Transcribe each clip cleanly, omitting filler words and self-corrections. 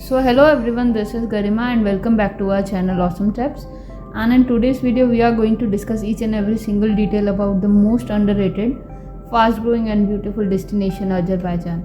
So hello everyone, this is Garima and welcome back to our channel Awesome Tips. And in today's video we are going to discuss each and every single detail about the most underrated, fast growing and beautiful destination Azerbaijan.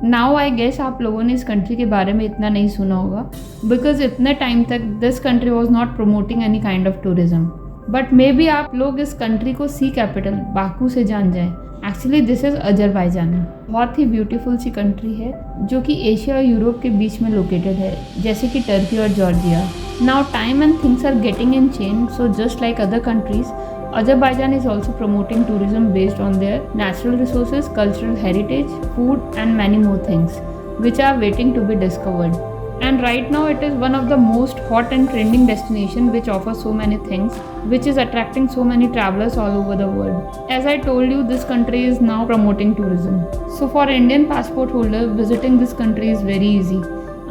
Now I guess आप लोगों ने इस country के बारे में इतना नहीं सुना होगा बिकॉज इतने टाइम तक this country was not promoting any kind of tourism, but may be आप लोग इस कंट्री को सी कैपिटल बाकू से जान जाएं. Actually this is Azerbaijan. बहुत ही ब्यूटीफुल सी कंट्री है जो कि एशिया और यूरोप के बीच में लोकेटेड है, जैसे कि टर्की और Georgia. Now time and things are getting in change, so just like other countries, Azerbaijan is also promoting tourism based on their natural resources, cultural heritage, food and many more things which are waiting to be discovered. And right now it is one of the most hot and trending destination which offers so many things, which is attracting so many travelers all over the world. As I told you, this country is now promoting tourism. So for Indian passport holder, visiting this country is very easy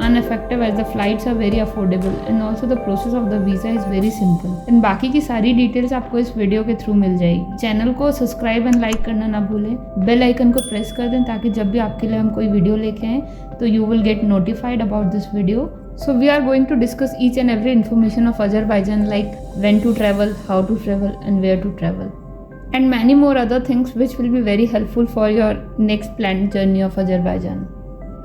and effective as the flights are very affordable and also the process of the visa is very simple. And बाकी की सारी details आपको इस video के through मिल जाएगी. Channel को subscribe and like करना ना भूलें. बेल आइकन को प्रेस कर दें ताकि जब भी आपके लिए हम कोई वीडियो लेके आएँ तो you will get notified about this video. So we are going to discuss each and every information of Azerbaijan, like when to travel, how to travel and where to travel, and many more other things which will be very helpful for your next planned journey of Azerbaijan.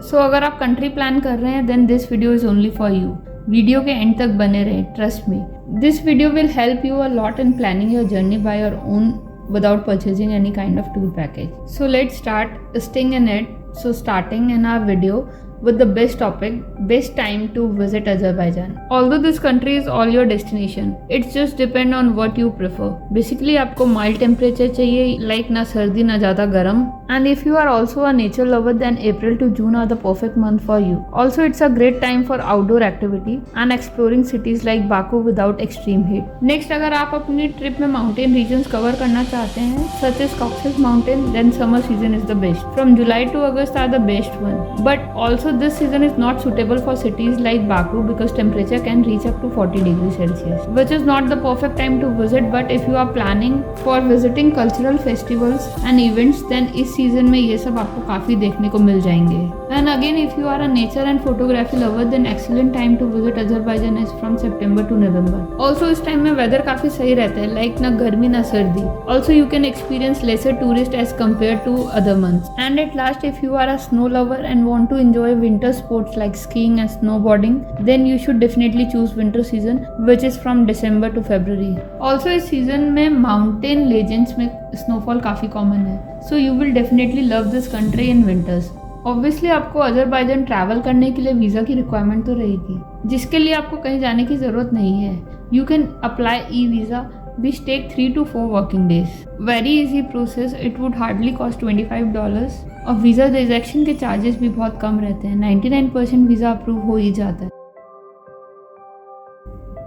So अगर आप country plan कर रहे हैं then this video is only for you. Video के and तक बने रहें, trust me. This video will help you a lot in planning your journey by your own without purchasing any kind of tour package. So let's start staying in it. So starting in our video with the best topic, best time to visit Azerbaijan. Although this country is all your destination, it's just depend on what you prefer. Basically आपको mild temperature चाहिए, like ना सर्दी ना ज़्यादा गर्म. And if you are also a nature lover, then April to June are the perfect month for you. Also it's a great time for outdoor activity and exploring cities like Baku without extreme heat. Next, अगर आप अपनी trip में mountain regions cover करना चाहते हैं, such as Caucasus Mountain, then summer season is the best. From July to August are the best one. But also this season is not suitable for cities like Baku because temperature can reach up to 40 degrees Celsius, which is not the perfect time to visit. But if you are planning for visiting cultural festivals and events, then इस season में ये सब आपको काफ़ी देखने को मिल जाएंगे. And again, if you are a nature and photography lover, then excellent time to visit Azerbaijan is from September to November. Also इस टाइम में वेदर काफ़ी सही रहता है, like ना गर्मी ना सर्दी. Also you can experience lesser tourist as compared to other months. And at last, if you are a snow lover and want to enjoy winter sports like skiing and snowboarding, then you should definitely choose winter season, which is from December to February. Also इस season में mountain legends में snowfall काफ़ी common है. So you will definitely love this country in winters. Obviously आपको Azerbaijan travel करने के लिए visa की रिक्वायरमेंट तो रहेगी, जिसके लिए आपको कहीं जाने की ज़रूरत नहीं है. You can apply e visa which take 3 to 4 working days. Very easy process. It would hardly cost $25 और वीज़ा रिजेक्शन के चार्जेस भी बहुत कम रहते हैं. 99% वीज़ा अप्रूव हो ही जाता है.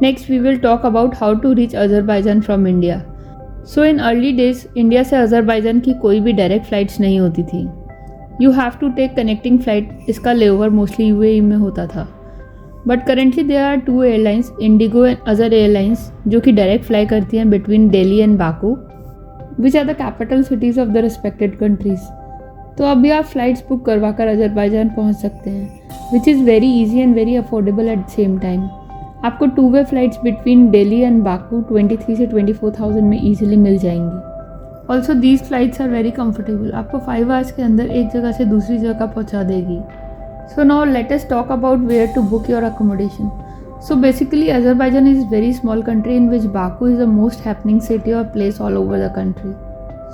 Next we will talk about how to reach Azerbaijan from India. So in early days India से अजरबैजान की कोई भी डायरेक्ट फ़्लाइट्स नहीं होती थी. You have to take connecting flight. इसका लेओवर मोस्टली यूएई में होता था. But currently there are 2 airlines, IndiGo and other airlines, जो कि डायरेक्ट फ्लाई करती हैं between Delhi and Baku, which are the capital cities of the respected countries. तो अभी आप फ़्लाइट्स बुक करवा कर अजरबैजान पहुँच सकते हैं, which is very easy and very affordable at the same time. आपको 2-वे flights between Delhi and Baku 23 से 24,000 में ईजिली मिल जाएंगी. Also these flights are very comfortable. आपको 5 आवर्स के अंदर एक जगह से दूसरी जगह पहुंचा देगी. So now let us talk about where to book your accommodation. So basically Azerbaijan is very small country in which Baku is the most happening city और place all over the country.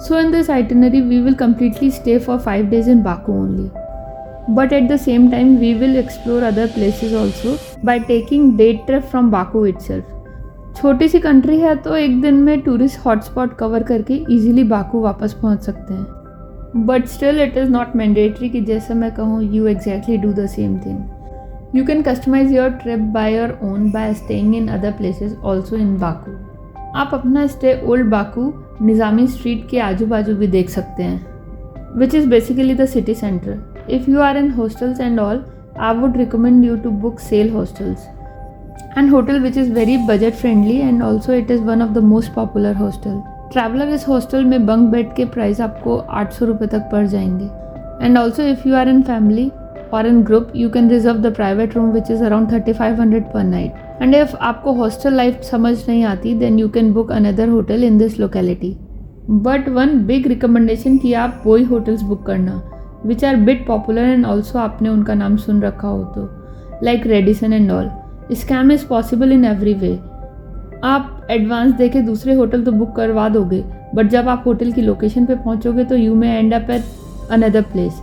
So in this itinerary we will completely stay for 5 days in Baku only. But at the same time we will explore other places also by taking day trip from Baku itself. छोटी सी country है तो एक दिन में tourist hotspot cover करके easily Baku वापस पहुंच सकते हैं. But still it is not mandatory कि जैसे मैं कहूँ you exactly do the same thing. You can customise your trip by your own by staying in other places also in Baku. आप अपना stay old Baku Nizami street के आजू बाजू भी देख सकते हैं, which is basically the city centre. If you are in hostels and all, I would recommend you to book Sail hostels and hotel which is very budget friendly and also it is one of the most popular hostel. Traveller इस hostel में bunk bed के price आपको 800 रुपये तक पड़ जाएंगे. And also if you are in family or in group, you can reserve the private room which is around 3500 per night. And if आपको hostel life समझ नहीं आती, then you can book another hotel in this locality. But one big recommendation कि आप वही hotels book करना which are bit popular and also आपने उनका नाम सुन रखा हो तो, like Radisson and all. Scam is possible in every way. आप एडवांस देके दूसरे होटल तो बुक करवा दोगे, बट जब आप होटल की लोकेशन पे पहुंचोगे तो you may end up at another place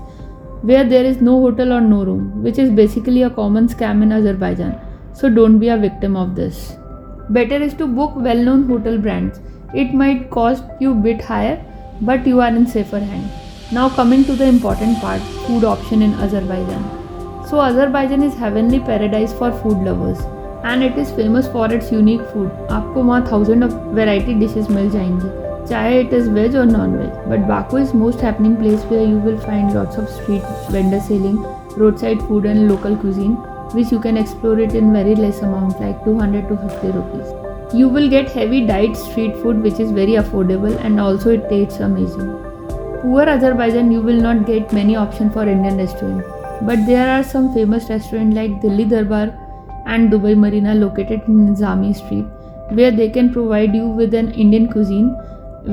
where there is no hotel और no room, which is basically a common scam in Azerbaijan. So don't be a victim of this. Better is to book well known hotel brands. It might cost you bit higher, but you are in safer hand. Now coming to the important part, food option in Azerbaijan. So Azerbaijan is heavenly paradise for food lovers and it is famous for its unique food. आपको वहाँ 1000 of variety dishes मिल जाएंगी, चाहे it is veg और non veg. But Baku is most happening place where you will find lots of street vendor selling road side food and local cuisine which you can explore it in very less amount like 200 to 50 rupees. You will get heavy diet street food which is very affordable and also it tastes amazing. Poor Azerbaijan you will not get many options for Indian restaurant, but there are some famous restaurants like Delhi Darbar and Dubai Marina located in Nizami Street where they can provide you with an Indian cuisine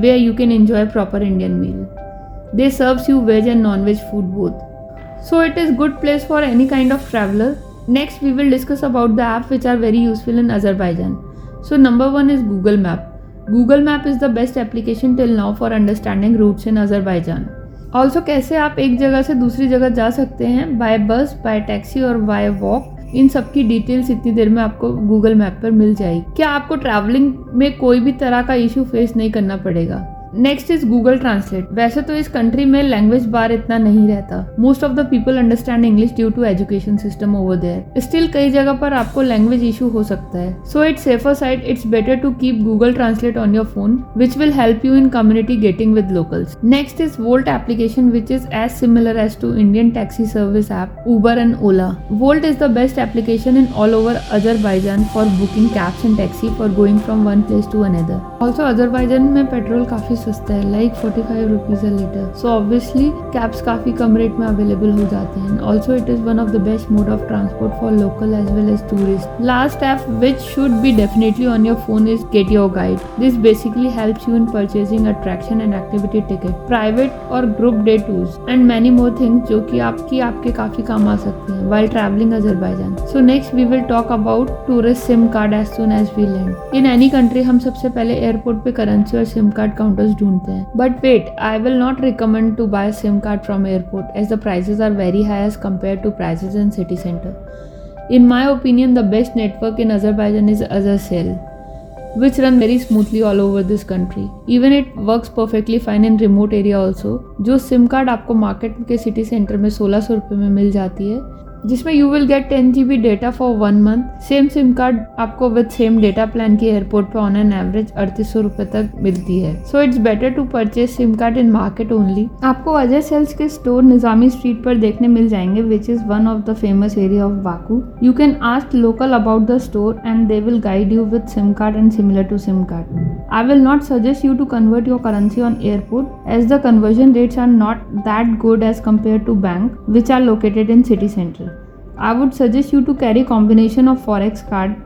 where you can enjoy proper Indian meal. They serves you veg and non-veg food both. So it is good place for any kind of traveler. Next we will discuss about the apps which are very useful in Azerbaijan. So number 1 is Google Map. Google Map is the best application till now for understanding routes in Azerbaijan. Also कैसे आप एक जगह से दूसरी जगह जा सकते हैं बाय बस, बाय टैक्सी और बाय वॉक, इन सब की डिटेल्स इतनी देर में आपको गूगल मैप पर मिल जाएगी. क्या आपको ट्रैवलिंग में कोई भी तरह का इशू फेस नहीं करना पड़ेगा. Next is Google translate. वैसे तो इस कंट्री में लैंग्वेज बार इतना नहीं रहता. Most of the people understand English due to education system over there. Still कई जगह पर आपको लैंग्वेज इशू हो सकता है. So it's safer side it's better to keep Google Translate on your phone which will help you in community getting with locals. Next is Bolt application which is as similar as to Indian taxi service app Uber and Ola. Bolt is the best application in all over Azerbaijan for booking cabs and taxi for going from one place to another. Also Azerbaijan में petrol काफी सस्ता है, like 45 rupees a litre. So obviously cabs काफ़ी कम rate में available हो जाते हैं. Also it is one of the best mode of transport for local as well as tourist. Last app which should be definitely on your phone is Get Your Guide. This basically helps you in purchasing attraction and activity ticket, private और group day tours and many more things जो कि आपके काफ़ी काम आ सकते हैं while travelling Azerbaijan. So next we will talk about tourist SIM card as soon as we land. In any country हम सबसे पहले एयरपोर्ट पे करेंसी और सिम कार्ड काउंटर्स ढूंढते हैं. But wait, I will not recommend to buy a SIM card from airport as the prices are very high as compared to prices in city center. In my opinion, the best network in Azerbaijan is Azercell, which run very smoothly all over this country. Even it works perfectly fine in remote area also. जो SIM card आपको market के city centre में 1600 रुपये में मिल जाती है, जिसमें you will get 10 GB data for 1 month. Same SIM card आपको विद सेम डेटा प्लान की एयरपोर्ट पे ऑन एन एवरेज 3800 रुपये तक मिलती है. So it's better to purchase SIM card in market only. आपको अजय सेल्स के स्टोर निजामी स्ट्रीट पर देखने मिल जाएंगे which is one of the famous area of Baku. You can ask local about the store and they will guide you with SIM card and similar to SIM card. I will not suggest you to convert your currency on airport as the conversion rates are not that good as compared to bank which are located in city center. I would suggest you to carry combination of forex card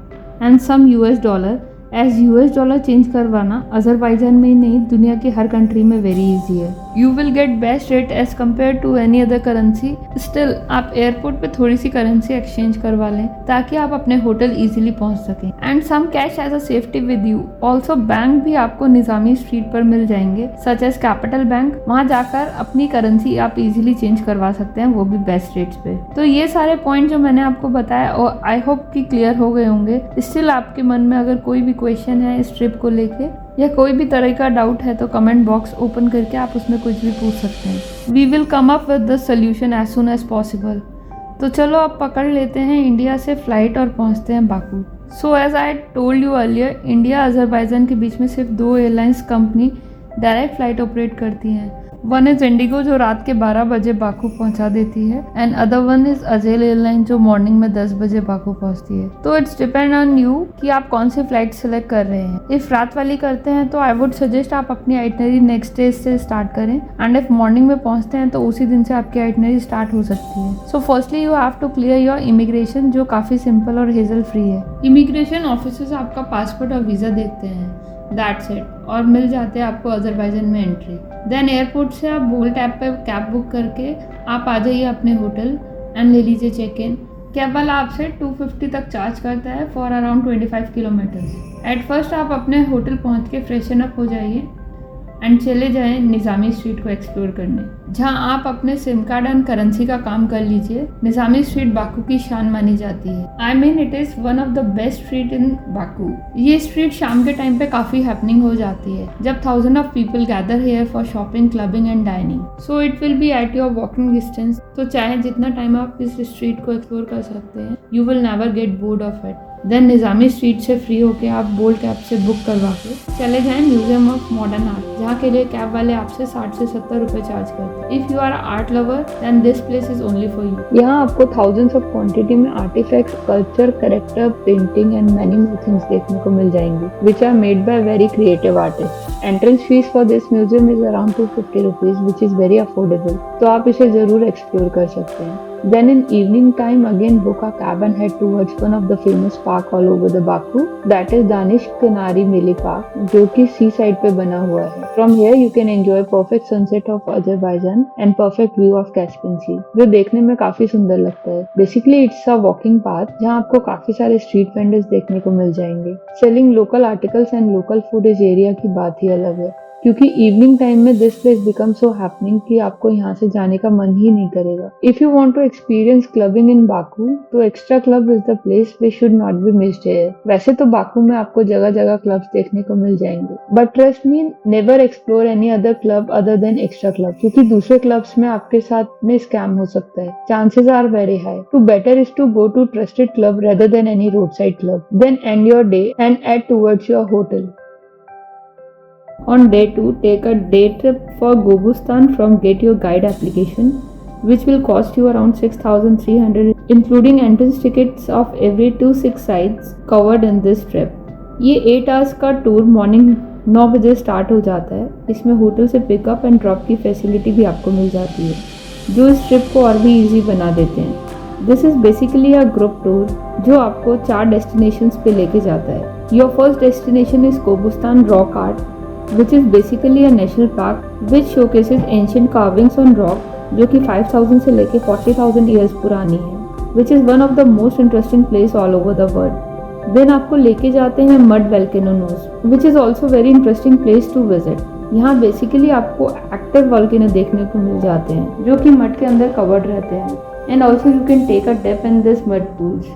and some US dollar as US dollar change करवाना अजरबैजान में ही नहीं दुनिया की हर country में very easy है. You will get best rate as compare to any other currency. Still आप एयरपोर्ट पे थोड़ी सी करेंसी एक्सचेंज करवा लें ताकि आप अपने होटल इजीली पहुंच सकें. And some cash as a safety with you. Also bank भी आपको निजामी स्ट्रीट पर मिल जाएंगे सच एज कैपिटल बैंक. वहाँ जाकर अपनी करेंसी आप इजीली चेंज करवा सकते हैं, वो भी बेस्ट रेट्स पे. तो ये सारे पॉइंट जो मैंने आपको बताया और आई होप कि क्लियर हो गए होंगे. स्टिल आपके मन में अगर कोई भी क्वेश्चन है इस ट्रिप को लेके या कोई भी तरह का डाउट है तो कमेंट बॉक्स ओपन करके आप उसमें कुछ भी पूछ सकते हैं. We will come up with the solution as soon as possible. तो चलो अब पकड़ लेते हैं इंडिया से फ्लाइट और पहुंचते हैं Baku. So as I told you earlier, India Azerbaijan के बीच में सिर्फ 2 airlines company direct flight operate करती हैं. वन इज इंडिगो जो रात के 12 बजे बाकू पहुंचा देती है, and other one is AZAL airline जो मॉर्निंग में 10 बजे बाकू पहुंचती है। तो इट्स डिपेंड ऑन यू कि आप कौन सी फ्लाइट सेलेक्ट कर रहे हैं। इफ रात वाली करते हैं तो आई वुड सजेस्ट आप अपनी आइटनरी नेक्स्ट डे से स्टार्ट करें, एंड इफ मॉर्निंग में पहुंचते हैं तो उसी दिन से आपकी आइटनरी स्टार्ट हो सकती है। So firstly you have to clear your immigration, जो काफी सिंपल और हेजल फ्री है। इमिग्रेशन ऑफिसर्स आपका पासपोर्ट और वीजा देखते हैं, दैट्स इट, और मिल जाते हैं आपको अजरबैजान में एंट्री। देन एयरपोर्ट से आप बोल्ट ऐप पे कैब बुक करके आप आ जाइए अपने होटल एंड ले लीजिए चेक इन। कैब वाला आपसे 250 तक चार्ज करता है for around 25 kilometres. At first आप अपने होटल पहुंच के फ्रेशन अप हो जाइए एंड चले जाएं निज़ामी स्ट्रीट को एक्सप्लोर करने, जहां आप अपने सिम कार्ड एंड करेंसी का काम कर लीजिए। निज़ामी स्ट्रीट बाकू की शान मानी जाती है। I mean it is one of the best street in Baku. ये स्ट्रीट शाम के टाइम पे काफ़ी हैपनिंग हो जाती है, जब thousand of people gather here for shopping, clubbing and dining. So it will be at your walking distance. तो चाहे जितना टाइम आप इस स्ट्रीट को एक्सप्लोर कर सकते हैं, you will never get bored of it. Then Nizami street से फ्री होके आप बोल्ट कैब से बुक करवा के चले जाएं म्यूजियम ऑफ मॉडर्न आर्ट, जहाँ के लिए कैब वाले आपसे 60 से 70 रुपए चार्ज करते हैं। If you are art lover then this place is only for you. यहाँ आपको थाउजेंड्स ऑफ क्वांटिटी में artifacts, sculpture, character, painting and many more things देखने को मिल जाएंगे, which are made by very creative artist. Entrance fee for this museum is around 250 rupees, which is very affordable, तो आप इसे जरूर एक्सप्लोर कर सकते हैं। Then in evening time again book a cab and head towards one of the famous park all over the Baku, that is Danish Kanari Mili Park, जो कि सी side पे बना हुआ है। From here you can enjoy perfect sunset of Azerbaijan and perfect view of Caspian Sea, जो देखने में काफी सुंदर लगता है। Basically it's a walking path जहाँ आपको काफी सारे स्ट्रीट वेंडर्स देखने को मिल जाएंगे। Selling local articles and local food इस एरिया की बात ही अलग है, क्योंकि इवनिंग टाइम में this place become so happening कि आपको यहाँ से जाने का मन ही नहीं करेगा। If you want to experience clubbing in Baku तो extra club is the place which should not be missed here. वैसे तो बाकू में आपको जगह जगह क्लब्स देखने को मिल जाएंगे, but trust me, never explore any other club other than extra club, क्योंकि दूसरे क्लब्स में आपके साथ में स्कैम हो सकता है। Chances are very high. To better is to go to trusted club rather than any road side club. Then end your day and head towards your hotel. On day 2, take a day trip for Gobustan from Get Your Guide application, which will cost you around 6,300, including entrance tickets of every 2-6 sites covered in this trip. ये 8 hours का tour morning 9 बजे start हो जाता है। इसमें hotel से pickup and drop की facility भी आपको मिल जाती है, जो इस ट्रिप को और भी ईजी बना देते हैं। This is basically a group tour जो आपको 4 डेस्टिनेशंस पे लेके जाता है। Your first destination is Gobustan rock art, which is basically a national park which showcases ancient carvings on rock जो कि 5000 से लेके 40,000 years पुरानी है, which is one of the most interesting place all over the world. Then आपको लेके जाते हैं mud volcanoes, which is also very interesting place to visit. यहाँ बेसिकली आपको एक्टिव वोल्केनो देखने को मिल जाते हैं जो कि मड के अंदर कवर्ड रहते हैं, and also you can take a dip in this mud pools.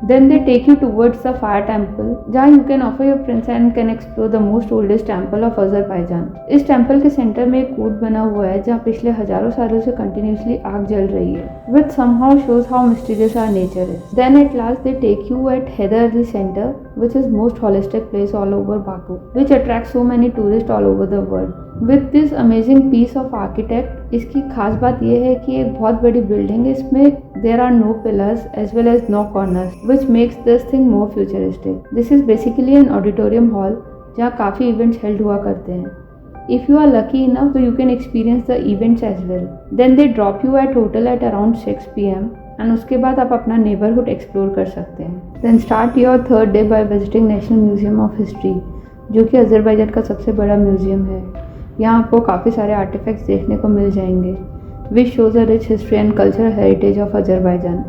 Then they take you towards the fire temple, जहाँ you can offer your prayers and can explore the most oldest temple of Azerbaijan. इस temple के centre में एक court बना हुआ है जहाँ पिछले हजारों सालों से कंटिन्यूसली आग जल रही है, which somehow shows how mysterious our nature is. Then at last they take you at Heydar Ali Center, which is most holistic place all over Baku, which attracts so many tourists all over the world. With this amazing piece of architect, इसकी खास बात यह है कि एक बहुत बड़ी building है, इसमें there are no pillars as well as no corners, which makes this thing more futuristic. This is basically an auditorium hall जहाँ काफ़ी इवेंट्स हेल्ड हुआ करते हैं. If you are lucky enough, so you can experience the events as well. Then they drop you at hotel at around 6 PM and उसके बाद आप अपना neighbourhood explore कर सकते हैं. Then start your third day by visiting National Museum of History, जो कि Azerbaijan का सबसे बड़ा म्यूजियम है. यहाँ आपको काफ़ी सारे आर्टिफैक्ट्स देखने को मिल जाएंगे, which shows a rich history and cultural heritage of Azerbaijan.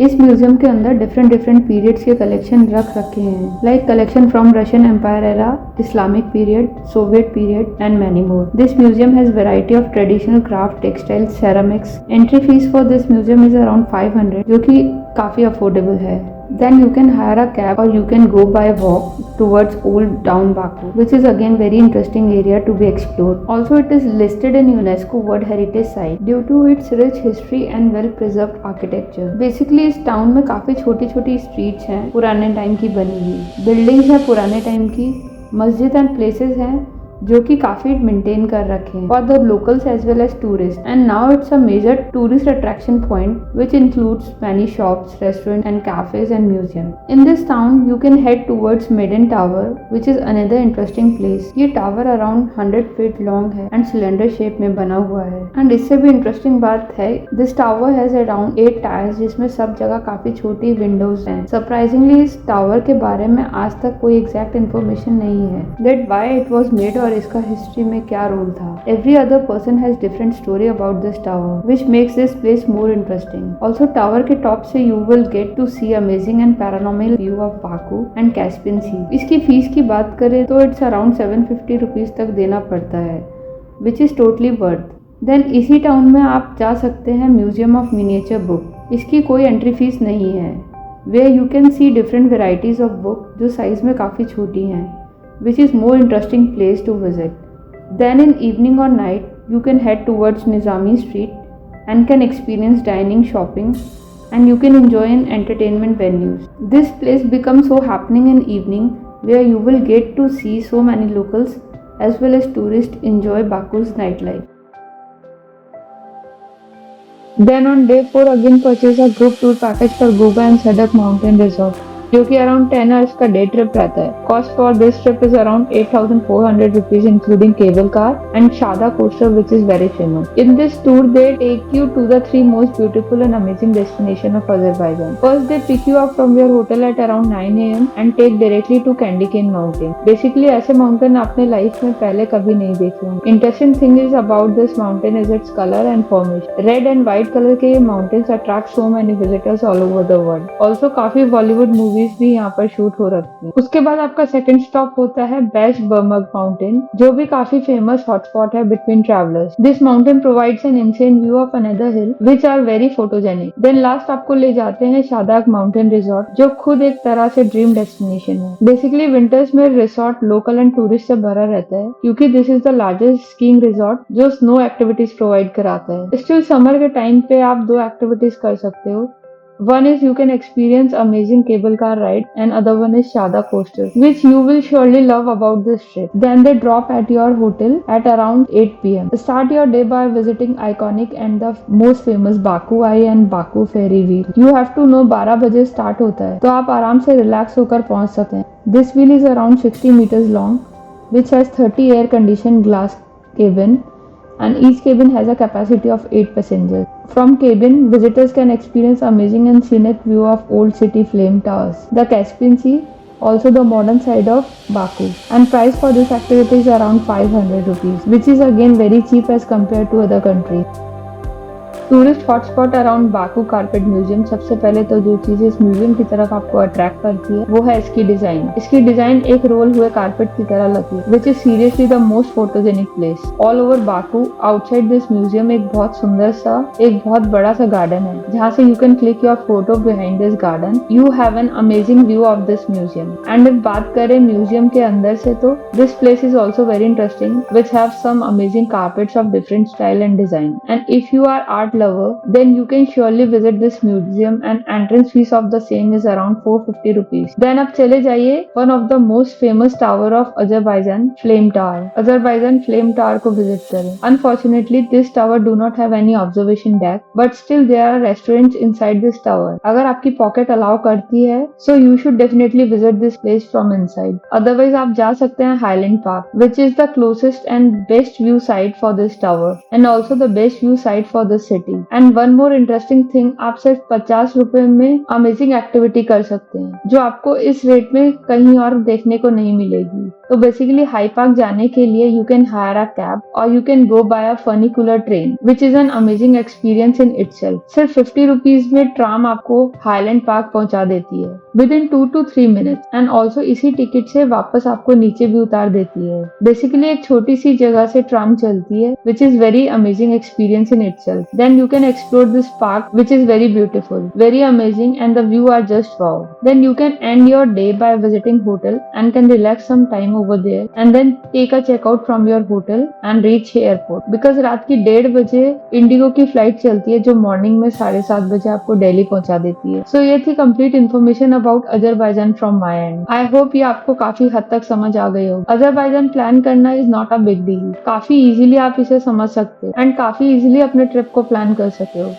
इस म्यूजियम के अंदर डिफरेंट पीरियड्स के कलेक्शन रख रखे हैं, like collection from Russian empire era, Islamic period, Soviet period and many more. This museum has variety of traditional craft, textile, ceramics. Entry fee for this museum is around 500, जो कि काफ़ी affordable है. Then you can hire a cab or you can go by walk towards Old Town Baku, which is again very interesting area to be explored. Also it is listed in UNESCO World Heritage Site due to its rich history and well preserved architecture. Basically इस town में काफ़ी छोटी छोटी streets हैं पुराने time की बनी हुई, बिल्डिंग्स हैं पुराने टाइम की, मस्जिद एंड प्लेसेस हैं जो कि काफी मेंटेन कर रखे हैं for the locals as well as tourist, and now it's a major tourist attraction point which includes many shops, restaurant and cafes and museum. In this town you can head towards Maiden Tower which is another interesting place. ये tower around 100 feet long है and cylinder shape में बना हुआ है। And इससे भी interesting बात है, this tower has around 8 tyres जिसमें सब जगह काफी छोटी विंडोज हैं। सरप्राइजिंगली इस टावर के बारे में आज तक कोई एग्जैक्ट इन्फॉर्मेशन नहीं है that why it was made और इसका हिस्ट्री में क्या रोल था। Every other person has different story about this tower which makes this place more interesting. Also tower के टॉप से you will get to see amazing and paranormal view of Baku and Caspian sea. इसकी fees की बात करें तो it's around 750 rupees तक देना पड़ता है which is totally worth. Then इसी टाउन में आप जा सकते हैं म्यूजियम ऑफ मिनिएचर बुक। इसकी कोई एंट्री फीस नहीं है, where you can see different varieties of book जो साइज में काफ़ी छोटी हैं, which is more interesting place to visit. Then in evening और night you can head towards Nizami street and can experience dining, shopping and you can enjoy in entertainment venues. This place becomes so happening in evening where you will get to see so many locals as well as tourists enjoy Baku's nightlife. Then on day 4 again purchase a group tour package for Goga and Sadak Mountain Resort, जो कि around 10 hours का day trip रहता है। Cost for this trip is around 8,400 rupees including cable car and Shahdag coaster which is very famous. In this tour they take you to the 3 most beautiful and amazing destination of Azerbaijan. First they pick you up from your hotel at around 9 AM and take directly to candy cane mountain. Basically ऐसे mountain आपने life में पहले कभी नहीं देखे होंगे। Interesting thing is about this mountain is its colour and formation. Red and white colour के ये mountains attract so many visitors all over the world. Also काफी बॉलीवुड मूवीज भी यहाँ पर शूट हो रखी है। उसके बाद आपका सेकंड स्टॉप होता है बेश बर्मग माउंटेन, जो भी काफी फेमस हॉटस्पॉट है between travellers. This mountain provides an insane view of another hill which are very photogenic. Then last आपको ले जाते हैं शादाक माउंटेन रिजॉर्ट, जो खुद एक तरह से ड्रीम डेस्टिनेशन है। बेसिकली विंटर्स में रिसोर्ट लोकल एंड टूरिस्ट से भरा रहता है क्योंकि this is the largest skiing resort जो स्नो एक्टिविटीज प्रोवाइड कराता है। स्टिल समर के टाइम पे आप 2 एक्टिविटीज कर सकते हो। One is you can experience amazing cable car ride and other one is Shada coaster, which you will surely love about this trip. Then they drop at your hotel at around 8 PM. Start your day by visiting iconic and the most famous Baku Eye and Baku Ferry Wheel. You have to know 12 बजे start होता है, तो आप आराम से relax होकर पहुंच सकते हैं। This wheel is around 60 meters long, which has 30 air conditioned glass cabin. And each cabin has a capacity of 8 passengers. From cabin, visitors can experience amazing and scenic view of old city flame towers, the Caspian Sea, also the modern side of Baku. And price for this activity is around 500 rupees, which is again very cheap as compared to other countries. Tourist hotspot around Baku carpet museum. सबसे पहले तो जो चीज इस museum की तरफ आपको attract करती है वो है इसकी डिजाइन। इसकी डिजाइन एक रोल हुए कारपेट की तरह लगती है which is seriously the most photogenic place all over Baku. Outside this museum एक बहुत सुंदर सा, एक बहुत बड़ा सा गार्डन है जहाँ से you can click your photo behind this garden. You have an amazing view of this museum. And if बात करें म्यूजियम के अंदर से तो this place is also very interesting which have some amazing carpets of different style and design. And if you are art lover, then you can surely visit this museum and entrance fees of the same is around 450 rupees. Then अब चले जाइए one of the most famous tower of Azerbaijan, Flame Tower. Azerbaijan Flame Tower को visit करें। Unfortunately, this tower do not have any observation deck, but still there are restaurants inside this tower. अगर आपकी pocket allow करती है, so you should definitely visit this place from inside. Otherwise, आप जा सकते हैं Highland Park, which is the closest and best view site for this tower, and also the best view site for this city. And one more interesting thing, आप सिर्फ 50 रुपए में amazing activity कर सकते हैं जो आपको इस रेट में कहीं और देखने को नहीं मिलेगी। तो बेसिकली हाई पार्क जाने के लिए you can hire a cab और you can go by a funicular train which is an amazing experience in itself. सिर्फ 50 रुपीज में ट्राम आपको हाईलैंड पार्क पहुंचा देती है with in 2 to 3 minutes and also इसी टिकट से वापस आपको नीचे भी उतार देती है। बेसिकली एक छोटी सी जगह से ट्राम चलती है which is very amazing experience in itself. Then and you can explore this park, which is very beautiful, very amazing, and the view are just wow. Then you can end your day by visiting hotel and can relax some time over there and then take a checkout from your hotel and reach airport, because रात की 1:30 बजे Indigo की flight चलती है जो morning में 7:30 बजे आपको दिल्ली पहुंचा देती है। सो ये थी complete information about Azerbaijan from my and. I hope ये आपको काफी हद तक समझ आ गई होगी। अजरबैजान प्लान करना is not a big deal, काफी इजीली आप इसे समझ सकते हो एंड काफी इजीली अपने ट्रिप को प्लान कर सकते हो।